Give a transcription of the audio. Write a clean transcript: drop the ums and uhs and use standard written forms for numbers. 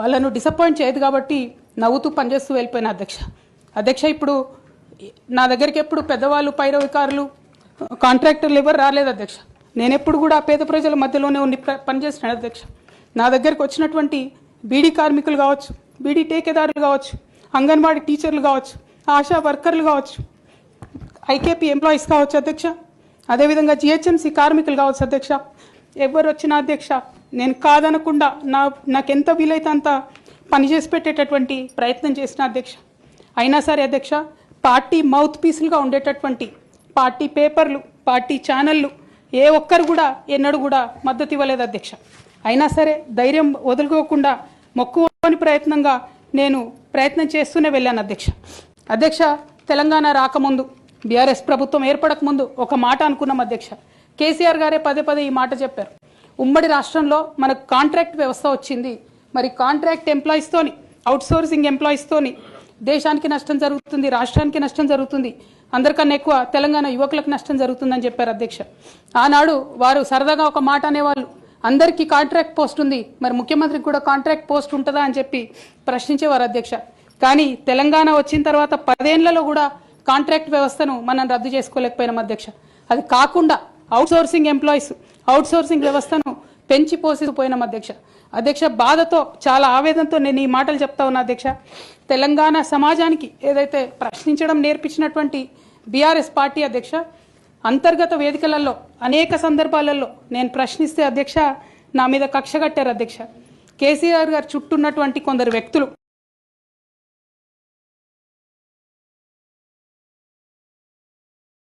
వాళ్ళను డిసప్పాయింట్ చేయదు కాబట్టి నవ్వుతూ పనిచేస్తూ వెళ్ళిపోయిన అధ్యక్ష ఇప్పుడు నా దగ్గరికి ఎప్పుడు పెద్దవాళ్ళు పైరవికారులు కాంట్రాక్టర్లు ఎవరు రాలేదు అధ్యక్ష. నేను ఎప్పుడు కూడా పేద ప్రజల మధ్యలోనే ఉండి పనిచేస్తున్నాను అధ్యక్ష. నా దగ్గరికి వచ్చినటువంటి బీడీ కార్మికులు కావచ్చు, బీడీ టేకేదారులు కావచ్చు, అంగన్వాడీ టీచర్లు కావచ్చు, ఆశా వర్కర్లు కావచ్చు, ఐకేపీ ఎంప్లాయీస్ కావచ్చు అధ్యక్ష, అదేవిధంగా జిహెచ్ఎంసీ కార్మికులు కావచ్చు అధ్యక్ష, ఎవరు వచ్చినా అధ్యక్ష నేను కాదనకుండా నాకెంత వీలైతే అంత పనిచేసి పెట్టేటటువంటి ప్రయత్నం చేసిన అధ్యక్ష. అయినా సరే అధ్యక్ష పార్టీ మౌత్ పీసులుగా ఉండేటటువంటి పార్టీ పేపర్లు, పార్టీ ఛానళ్ళు ఏ ఒక్కరు కూడా ఎన్నడూ కూడా మద్దతు ఇవ్వలేదు అధ్యక్ష. అయినా సరే ధైర్యం వదులుకోకుండా మొక్కువని ప్రయత్నంగా నేను ప్రయత్నం చేస్తూనే వెళ్ళాను అధ్యక్ష. తెలంగాణ రాకముందు బీఆర్ఎస్ ప్రభుత్వం ఏర్పడకముందు ఒక మాట అనుకున్నాం అధ్యక్ష. కేసీఆర్ గారే పదే ఈ మాట చెప్పారు. ఉమ్మడి రాష్ట్రంలో మనకు కాంట్రాక్ట్ వ్యవస్థ వచ్చింది, మరి కాంట్రాక్ట్ ఎంప్లాయీస్తోని, అవుట్సోర్సింగ్ ఎంప్లాయీస్తోని దేశానికి నష్టం జరుగుతుంది, రాష్ట్రానికి నష్టం జరుగుతుంది, అందరికన్నా ఎక్కువ తెలంగాణ యువకులకు నష్టం జరుగుతుందని చెప్పారు అధ్యక్ష. ఆనాడు వారు సరదాగా ఒక మాట అనేవాళ్ళు, అందరికీ కాంట్రాక్ట్ పోస్ట్ ఉంది, మరి ముఖ్యమంత్రికి కూడా కాంట్రాక్ట్ పోస్ట్ ఉంటుందా అని చెప్పి ప్రశ్నించేవారు అధ్యక్ష. కానీ తెలంగాణ వచ్చిన తర్వాత 10 ఏళ్లలో కూడా కాంట్రాక్ట్ వ్యవస్థను మనం రద్దు చేసుకోలేకపోయినాం అధ్యక్ష. అది కాకుండా అవుట్సోర్సింగ్ ఎంప్లాయీస్, అవుట్సోర్సింగ్ వ్యవస్థను పెంచి పోసిపోయినాం అధ్యక్ష. బాధతో చాలా ఆవేదనతో నేను ఈ మాటలు చెప్తా ఉన్నా అధ్యక్ష. తెలంగాణ సమాజానికి ఏదైతే ప్రశ్నించడం నేర్పించినటువంటి బీఆర్ఎస్ పార్టీ అధ్యక్ష, అంతర్గత వేదికలలో అనేక సందర్భాలలో నేను ప్రశ్నిస్తే అధ్యక్ష నా మీద కక్ష కట్టారు అధ్యక్ష. కేసీఆర్ గారు చుట్టూన్నటువంటి కొందరు వ్యక్తులు